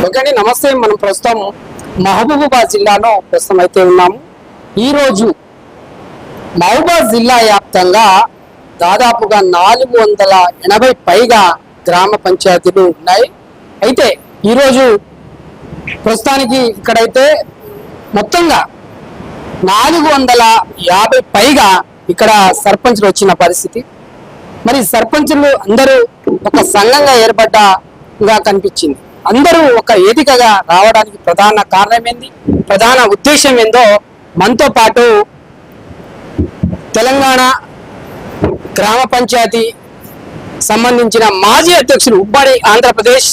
Okay అండి, నమస్తే. మనం ప్రస్తుతం మహబూబాబాద్ జిల్లాలో ప్రస్తుతం అయితే ఉన్నాము. ఈరోజు మహబూబాబాద్ జిల్లా వ్యాప్తంగా దాదాపుగా 480 పైగా గ్రామ పంచాయతీలు ఉన్నాయి. అయితే ఈరోజు ప్రస్తుతానికి ఇక్కడైతే మొత్తంగా 450 పైగా ఇక్కడ సర్పంచ్లు వచ్చిన పరిస్థితి. మరి సర్పంచులు అందరూ ఒక సంఘంగా ఏర్పడ్డగా కనిపించింది. అందరూ ఒక వేదికగా రావడానికి ప్రధాన కారణం ఏంది, ప్రధాన ఉద్దేశం ఏందో మనతో పాటు తెలంగాణ గ్రామ పంచాయతీ సంబంధించిన మాజీ అధ్యక్షులు, ఉమ్మడి ఆంధ్రప్రదేశ్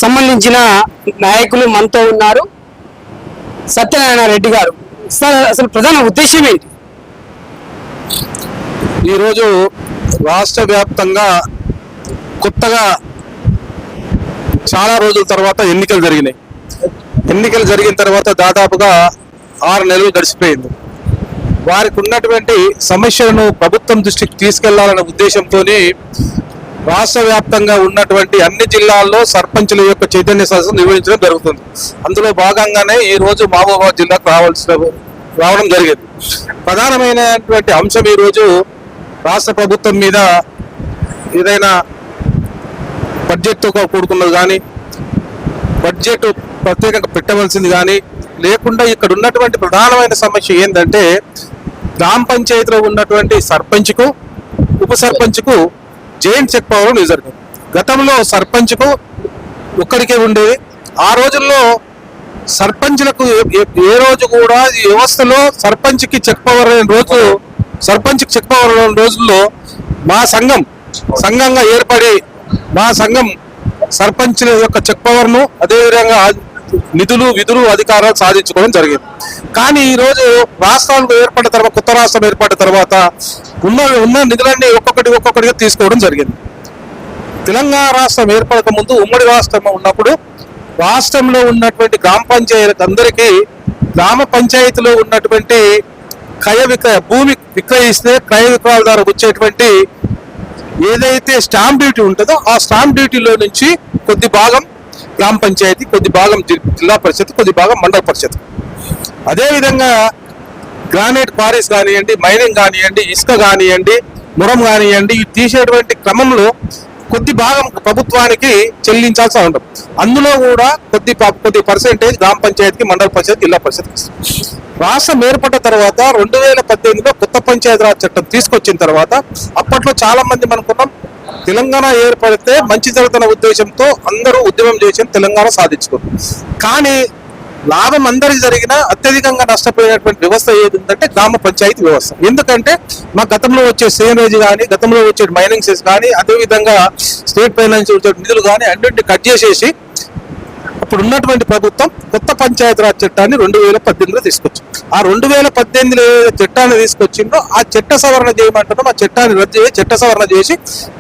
సంబంధించిన నాయకులు మనతో ఉన్నారు. సత్యనారాయణ రెడ్డి గారు, సార్ అసలు ప్రధాన ఉద్దేశం ఏంటి? ఈరోజు రాష్ట్ర వ్యాప్తంగా కొత్తగా చాలా రోజుల తర్వాత ఎన్నికలు జరిగినాయి. ఎన్నికలు జరిగిన తర్వాత దాదాపుగా 6 నెలలు గడిచిపోయింది. వారికి ఉన్నటువంటి సమస్యలను ప్రభుత్వం దృష్టికి తీసుకెళ్లాలనే ఉద్దేశంతో రాష్ట్ర వ్యాప్తంగా ఉన్నటువంటి అన్ని జిల్లాల్లో సర్పంచుల యొక్క చైతన్య సదస్సు నిర్వహించడం జరుగుతుంది. అందులో భాగంగానే ఈ రోజు మహబూబాబాద్ జిల్లాకు రావడం జరిగింది. ప్రధానమైనటువంటి అంశం ఈరోజు రాష్ట్ర ప్రభుత్వం మీద ఏదైనా బడ్జెట్తో కూడుకున్నది కానీ, బడ్జెట్ ప్రత్యేకంగా పెట్టవలసింది కానీ లేకుండా ఇక్కడ ఉన్నటువంటి ప్రధానమైన సమస్య ఏంటంటే గ్రామ పంచాయతీలో ఉన్నటువంటి సర్పంచ్కు, ఉప సర్పంచ్కు జాయింట్ చెక్ పవర్ రిజర్వ్. గతంలో సర్పంచ్కు ఒక్కడికే ఉండేది. ఆ రోజుల్లో సర్పంచ్లకు ఏ రోజు కూడా ఈ వ్యవస్థలో సర్పంచ్కి చెక్ పవర్ అయిన రోజు, సర్పంచ్కి చెక్ పవర్ అయిన రోజుల్లో మా సంఘంగా ఏర్పడి మా సంఘం సర్పంచ్ల యొక్క చెక్ పవర్ను అదేవిధంగా నిధులు, విధులు, అధికారాలు సాధించుకోవడం జరిగింది. కానీ ఈరోజు రాష్ట్రాలు ఏర్పడిన తర్వాత, కొత్త రాష్ట్రం ఏర్పడిన తర్వాత ఉన్న నిధులన్నీ ఒక్కొక్కటిగా తీసుకోవడం జరిగింది. తెలంగాణ రాష్ట్రం ఏర్పడక ముందు ఉమ్మడి రాష్ట్రం ఉన్నప్పుడు రాష్ట్రంలో ఉన్నటువంటి గ్రామ పంచాయతీలకు అందరికీ గ్రామ పంచాయతీలో ఉన్నటువంటి భూమి విక్రయిస్తే క్రయ విక్రయాల ద్వారా వచ్చేటువంటి ఏదైతే స్టాంప్ డ్యూటీ ఉంటుందో ఆ స్టాంప్ డ్యూటీలో నుంచి కొద్ది భాగం గ్రామ పంచాయతీ, కొద్ది భాగం జిల్లా పరిషత్, కొద్ది భాగం మండల పరిషత్. అదేవిధంగా గ్రానైట్ క్వారీస్ కానివ్వండి, మైనింగ్ కానివ్వండి, ఇసుక కానివ్వండి, మురం కానివ్వండి, ఇవి తీసేటువంటి క్రమంలో కొద్ది భాగం ప్రభుత్వానికి చెల్లించాల్సి ఉంటుంది. అందులో కూడా కొద్ది పర్సెంటేజ్ గ్రామ పంచాయతీకి, మండల పరిషత్, జిల్లా పరిషత్కి. రాష్ట్రం ఏర్పడ్డ తర్వాత 2018లో కొత్త పంచాయతీరాజ్ చట్టం తీసుకొచ్చిన తర్వాత అప్పట్లో చాలా మంది అనుకున్నాం తెలంగాణ ఏర్పడితే మంచి జరుగుతున్న ఉద్దేశంతో అందరూ ఉద్యమం చేసి తెలంగాణ సాధించుకున్నారు. కానీ లాభం అందరికి జరిగినా అత్యధికంగా నష్టపోయినటువంటి వ్యవస్థ ఏది ఉందంటే గ్రామ పంచాయతీ వ్యవస్థ. ఎందుకంటే మా గతంలో వచ్చే సేనేజ్ కానీ, గతంలో వచ్చే మైనింగ్ సెస్ కానీ, అదేవిధంగా స్టేట్ ఫైనాన్షియల్ నిధులు కానీ అన్నింటినీ కట్ చేసేసి అప్పుడు ఉన్నటువంటి ప్రభుత్వం కొత్త పంచాయతీరాజ్ చట్టాన్ని 2018లో తీసుకొచ్చింది. ఆ 2018 చట్టాన్ని తీసుకొచ్చిందో ఆ చట్ట సవరణ చేయమంటున్నాం. ఆ చట్టాన్ని రద్దు చేసి చట్ట సవరణ చేసి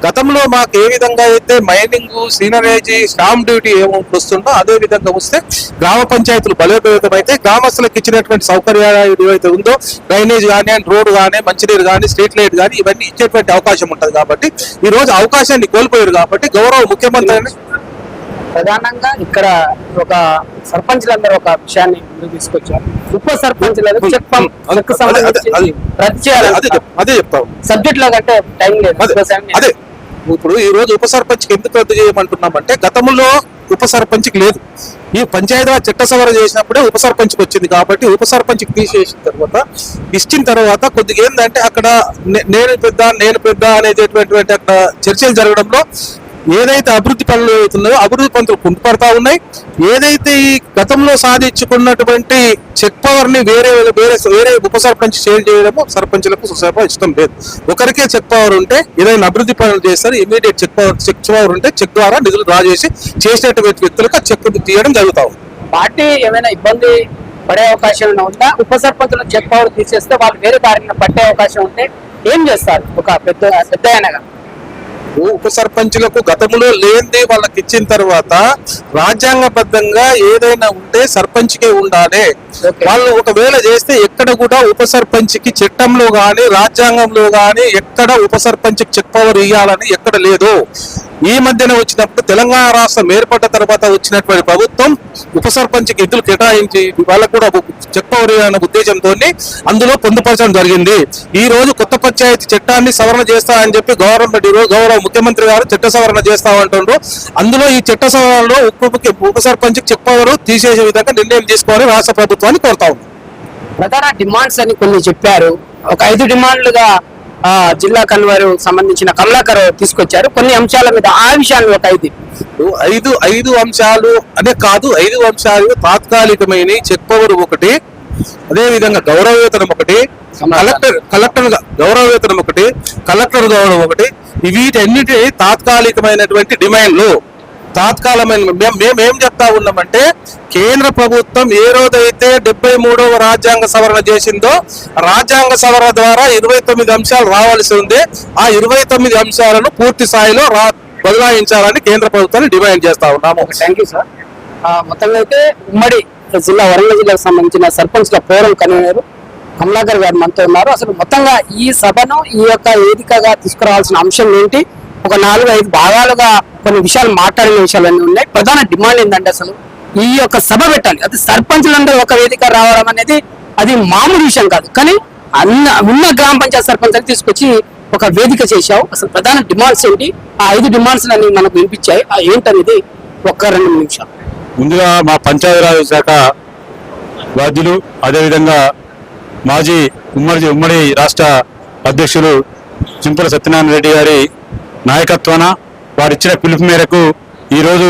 గతంలో మాకు ఏ విధంగా అయితే మైనింగ్, సీనరేజీ, స్టాంప్ డ్యూటీ ఏమౌంట్ వస్తుందో అదే విధంగా వస్తే గ్రామ పంచాయతీలు బలోపేతం అయితే గ్రామస్తులకు ఇచ్చినటువంటి సౌకర్యాలు ఏవైతే ఉందో డ్రైనేజ్ కానీ, రోడ్డు కానీ, మంచినీరు కానీ, స్ట్రీట్ లైట్ కానీ ఇవన్నీ ఇచ్చేటువంటి అవకాశం ఉంటుంది. కాబట్టి ఈ రోజు అవకాశాన్ని కోల్పోయారు. కాబట్టి గౌరవ ముఖ్యమంత్రి ప్రధానంగా ఇక్కడ ఒక సర్పంచ్లందరూ ఒక విషయాన్ని ముందుకు తీసుకొచ్చారు. ఉప సర్పంచ్లకు చెక్ రద్దు చేయాలి. అదే చెప్తావు సబ్జెక్ట్ లో కంటే టైం లేదు. అదే ఇప్పుడు ఈ రోజు ఉప సర్పంచ్కి ఎందుకు రద్దు చేయమంటున్నామంటే గతంలో ఉప సర్పంచ్కి లేదు. ఈ పంచాయతీరాజ్ చట్ట సవరణ చేసినప్పుడే ఉప సర్పంచ్కి వచ్చింది. కాబట్టి ఉప సర్పంచ్కి తీసేసిన తర్వాత ఇచ్చిన తర్వాత కొద్దిగా ఏంటంటే అక్కడ నేను పెద్ద అనేటటువంటి అక్కడ చర్చలు జరగడంలో ఏదైతే అభివృద్ధి పనులు అవుతున్నాయో అభివృద్ధి పనులు కుంటుపడతా ఉన్నాయి. ఏదైతే ఈ గతంలో సాధించుకున్నటువంటి చెక్ పవర్ ని వేరే ఉప సర్పంచ్ షేర్ చేయడము సర్పంచ్లకు సొసైటీ ఇష్టం లేదు. ఒకరికే చెక్ పవర్ ఉంటే ఏదైనా అభివృద్ధి పనులు చేస్తారు. ఇమీడియట్ చెక్ పవర్ ఉంటే చెక్ ద్వారా నిధులు డ్రా చేసినటువంటి వ్యక్తులకు చెక్ తీయడం జరుగుతా ఉంది. పార్టీ ఏమైనా ఇబ్బంది పడే అవకాశం ఉందా? ఉప సర్పంచుల చెక్ పవర్ తీసేస్తే వాళ్ళు వేరే దారిని పట్టే అవకాశం ఉంటే ఏం చేస్తారు? ఒక పెద్ద అయినగా ఉప సర్పంచులకు గతంలో లేనిది వాళ్ళకి ఇచ్చిన తర్వాత రాజ్యాంగబద్ధంగా ఏదైనా ఉంటే సర్పంచ్కే ఉండాలి. వాళ్ళు ఒకవేళ చేస్తే ఎక్కడ కూడా ఉప సర్పంచ్కి చట్టంలో గాని రాజ్యాంగంలో గాని ఎక్కడ ఉప సర్పంచ్కి చెక్ పవర్ ఇవ్వాలని ఎక్కడ లేదు. ఈ మధ్యన వచ్చినప్పుడు తెలంగాణ రాష్ట్రం ఏర్పడ్డ తర్వాత వచ్చినటువంటి ప్రభుత్వం ఉప సర్పంచ్కి నిధులు కేటాయించి వాళ్ళకు కూడా చెక్ పవర్ అనే ఉద్దేశంతో అందులో పొందుపరచడం జరిగింది. ఈ రోజు కొత్త పంచాయతీ చట్టాన్ని సవరణ చేస్తా అని చెప్పి గౌరవ ముఖ్యమంత్రి గారు చట్ట సవరణ చేస్తామంటుండ్రు. అందులో ఈ చట్ట సవరణలో ఉప సర్పంచ్ చెక్ పవర్ తీసేసే విధంగా నిర్ణయం తీసుకోవాలని రాష్ట్ర ప్రభుత్వాన్ని కోరుతా ఉంది. ప్రధాన డిమాండ్స్ అని కొన్ని చెప్పారు. ఒక 5 డిమాండ్లుగా జిల్లా కన్వీనర్ సంబంధించిన కమలాకర్ తీసుకొచ్చారు. కొన్ని అంశాల మీద ఆ విషయాన్ని ఒక 5 అంశాలు అనే కాదు, 5 అంశాలు తాత్కాలికమైన చెక్ పవర్ ఒకటి, అదే విధంగా గౌరవ వేతనం ఒకటి, కలెక్టర్ గౌరవ వేతనం ఒకటి, కలెక్టర్ గౌరవం ఒకటి, వీటన్నిటి తాత్కాలికమైనటువంటి డిమాండ్లు. తాత్కాలమైన మేమేం చెప్తా ఉన్నామంటే కేంద్ర ప్రభుత్వం ఏ రోజైతే 73వ రాజ్యాంగ సవరణ చేసిందో రాజ్యాంగ సవరణ ద్వారా 29 అంశాలు రావాల్సి ఉంది. ఆ 29 అంశాలను పూర్తి స్థాయిలో బదలాయించాలని కేంద్ర ప్రభుత్వాన్ని డిమాండ్ చేస్తా ఉన్నాము. Thank you sir. మొత్తంగా అయితే ఉమ్మడి జిల్లా వరంగల్ జిల్లాకు సంబంధించిన సర్పంచ్ల ఫోరం కన్వీనర్ కమలాకర్ గారు మనతో ఉన్నారు. అసలు మొత్తంగా ఈ సభను ఈ యొక్క వేదికగా తీసుకురావాల్సిన అంశం ఏంటి, ఒక 4-5 భాగాలుగా కొన్ని విషయాలు మాట్లాడిన విషయాలన్నీ ఉన్నాయి. ప్రధాన డిమాండ్ ఏంటంటే అసలు ఈ యొక్క సభ పెట్టాలి, అది సర్పంచులందరూ ఒక వేదిక రావడం అనేది అది మామూలు విషయం కాదు. కానీ ఉన్న గ్రామ పంచాయతీ సర్పంచ్ తీసుకొచ్చి ఒక వేదిక చేశావు. అసలు ప్రధాన డిమాండ్స్ ఏంటి, ఆ 5 డిమాండ్స్ అన్ని మనకు వినిపించాయి, ఆ ఏంటనేది ఒక్క 2 నిమిషాలు. ముందుగా మా పంచాయతీరాజ్ శాఖ బాధ్యులు, అదేవిధంగా మాజీ ఉమ్మడి రాష్ట్ర అధ్యక్షులు చింపుల సత్యనారాయణ రెడ్డి గారి నాయకత్వాన వారిచ్చిన పిలుపు మేరకు ఈరోజు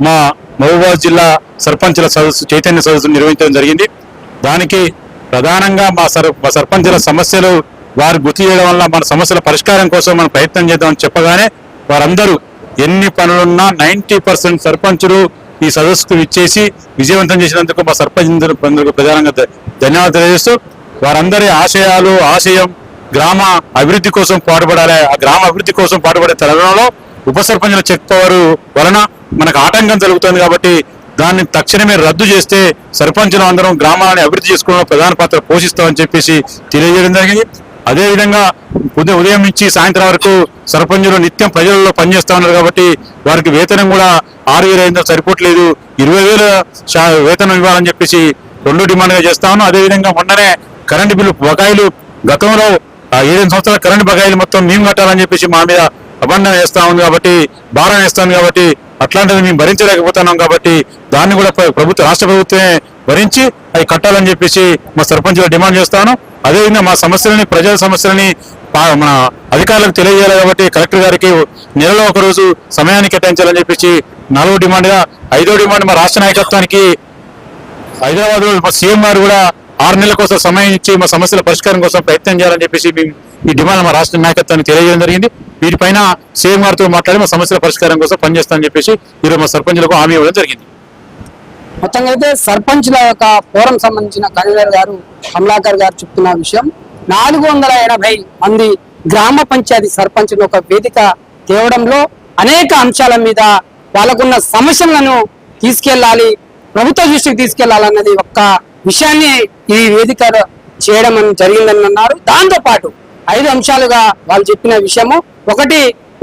మా మహబూబాబాద్ జిల్లా సర్పంచుల సదస్సు చైతన్య సదస్సు నిర్వహించడం జరిగింది. దానికి ప్రధానంగా మా సర్పంచుల సమస్యలు వారు గుర్తు చేయడం వల్ల మన సమస్యల పరిష్కారం కోసం మనం ప్రయత్నం చేద్దామని చెప్పగానే వారందరూ ఎన్ని పనులున్నా 90% సర్పంచులు ఈ సదస్సుకు ఇచ్చేసి విజయవంతం చేసినందుకు మా సర్పంచులకు ప్రధానంగా ధన్యవాదాలు తెలియజేస్తూ వారందరి ఆశయం గ్రామ అభివృద్ధి కోసం పాటుపడాలి. ఆ గ్రామ అభివృద్ధి కోసం పాటుపడే తరుణంలో ఉప సర్పంచుల చెక్ పవర్ వలన మనకు ఆటంకం జరుగుతుంది కాబట్టి దాన్ని తక్షణమే రద్దు చేస్తే సర్పంచులు అందరం గ్రామాలని అభివృద్ధి చేసుకోవడంలో ప్రధాన పాత్ర పోషిస్తామని చెప్పేసి తెలియజేయడం జరిగింది. అదేవిధంగా ఉదయం నుంచి సాయంత్రం వరకు సర్పంచులు నిత్యం ప్రజలలో పనిచేస్తా ఉన్నారు కాబట్టి వారికి వేతనం కూడా 6,500 సరిపోవట్లేదు, 20,000 వేతనం ఇవ్వాలని చెప్పేసి 2 డిమాండ్గా చేస్తా ఉన్నాం. అదేవిధంగా మొన్ననే కరెంటు బిల్లు బకాయిలు గతంలో 7 సంవత్సరాల కరెంటు బకాయిలు మొత్తం మేము కట్టాలని చెప్పేసి మా మీద అబంధన వేస్తా ఉంది కాబట్టి భారం వేస్తాను కాబట్టి అట్లాంటిది మేము భరించలేకపోతున్నాం కాబట్టి దాన్ని కూడా రాష్ట్ర ప్రభుత్వమే భరించి అవి కట్టాలని చెప్పేసి మా సర్పంచులు డిమాండ్ చేస్తాను. అదేవిధంగా మా సమస్యలని ప్రజల సమస్యలని మన అధికారులకు తెలియజేయాలి కాబట్టి కలెక్టర్ గారికి నెలలో 1 రోజు సమయాన్ని కేటాయించాలని చెప్పేసి 4వ డిమాండ్గా, 5వ డిమాండ్ మా రాష్ట్ర నాయకత్వానికి హైదరాబాద్ లో మా సీఎం గారు కూడా 6 నెలల కోసం సమయం ఇచ్చి మా సమస్యల పరిష్కారం కోసం ప్రయత్నం చేయాలని చెప్పేసి మేము ఈ డిమాండ్ మా రాష్ట్ర నాయకత్వాన్ని తెలియజేయడం జరిగింది. వీటిపైన సీఎం గారితో మాట్లాడి మా సమస్యల పరిష్కారం కోసం పనిచేస్తామని చెప్పేసి ఈరోజు మా సర్పంచులకు హామీ ఇవ్వడం జరిగింది. మొత్తంగా అయితే సర్పంచ్ల యొక్క ఫోరం సంబంధించిన కన్వీనర్ గారు కమలాకర్ గారు చెప్తున్న విషయం 480 మంది గ్రామ పంచాయతీ సర్పంచులు ఒక వేదిక తేవడంలో అనేక అంశాల మీద వాళ్ళకున్న సమస్యలను తీసుకెళ్లాలి, ప్రభుత్వ దృష్టికి తీసుకెళ్లాలన్నది ఒక్క విషయాన్ని ఈ వేదిక చేయడం జరిగిందని అన్నారు. దాంతో పాటు 5 అంశాలుగా వాళ్ళు చెప్పిన విషయము, ఒకటి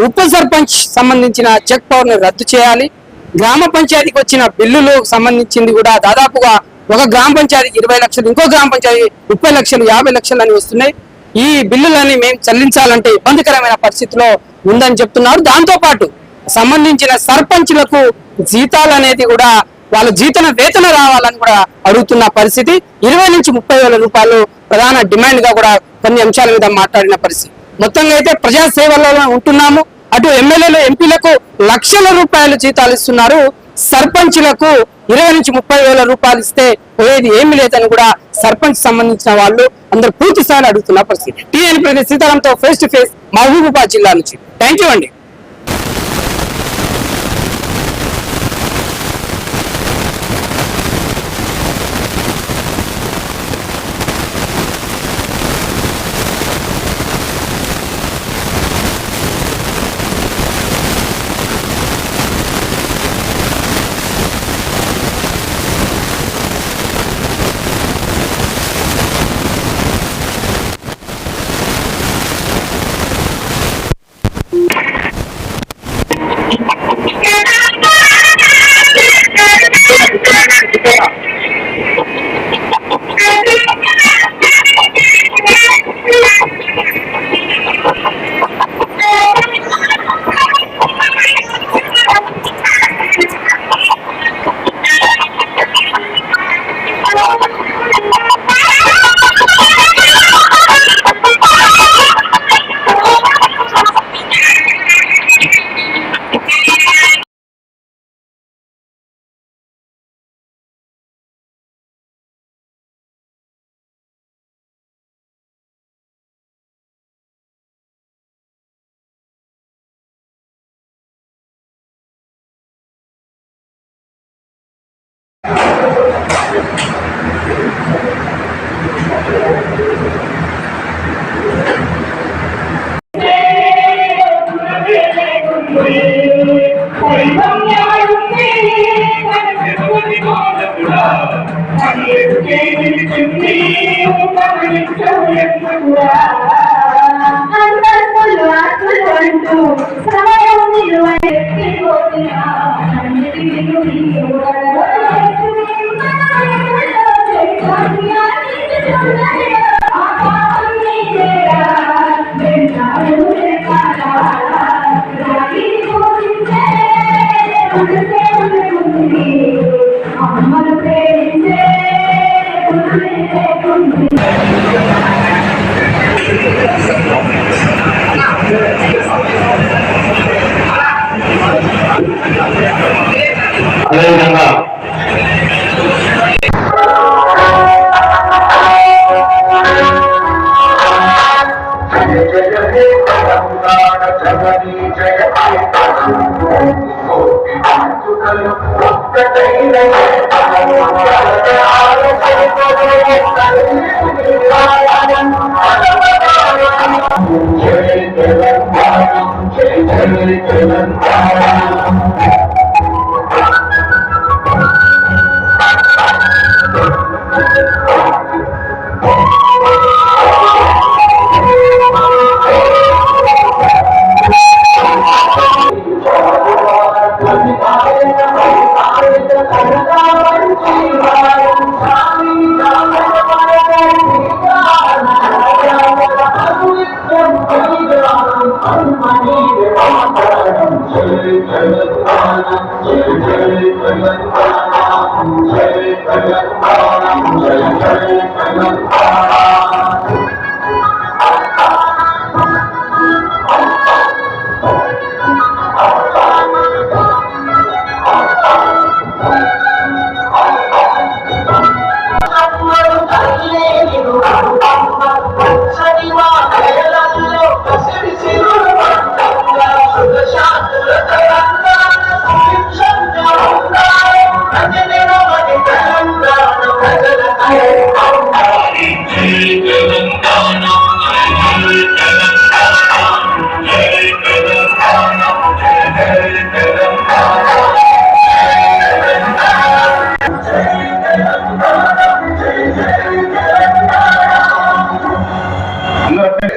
ఉప సర్పంచ్ సంబంధించిన చెక్ పవర్ ని రద్దు చేయాలి, గ్రామ పంచాయతీకి వచ్చిన బిల్లులు సంబంధించింది కూడా దాదాపుగా ఒక గ్రామ పంచాయతీకి 20 లక్షలు, ఇంకో గ్రామ పంచాయతీ 30 లక్షలు 50 లక్షలు అని వస్తున్నాయి. ఈ బిల్లులని మేము చెల్లించాలంటే ఇబ్బందికరమైన పరిస్థితిలో ఉందని చెప్తున్నారు. దాంతో పాటు సంబంధించిన సర్పంచులకు జీతాలు అనేది కూడా వాళ్ళ వేతన రావాలని కూడా అడుగుతున్న పరిస్థితి. 20 నుంచి 30 వేల రూపాయలు ప్రధాన డిమాండ్ గా కూడా కొన్ని అంశాల మీద మాట్లాడిన పరిస్థితి. మొత్తంగా అయితే ప్రజా సేవలలో ఉంటున్నాము. అటు ఎమ్మెల్యేలు ఎంపీలకు లక్షల రూపాయలు జీతాలు ఇస్తున్నారు, సర్పంచులకు 20 నుంచి 30 వేల రూపాయలు ఇస్తే పోయేది ఏమి లేదని కూడా సర్పంచ్ సంబంధించిన వాళ్ళు అందరూ పూర్తి స్థాయిలో అడుగుతున్న పరిస్థితి. టీఎన్ ప్రతి సీతారాంతో ఫేస్ టు ఫేస్ మహబూబాబాద్ జిల్లా నుంచి. థ్యాంక్ యూ అండి. అదేవిధంగా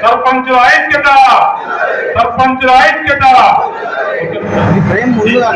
సర్పంచుల ఐక్యత, సర్పంచుల ఐక్యత. ముందుగా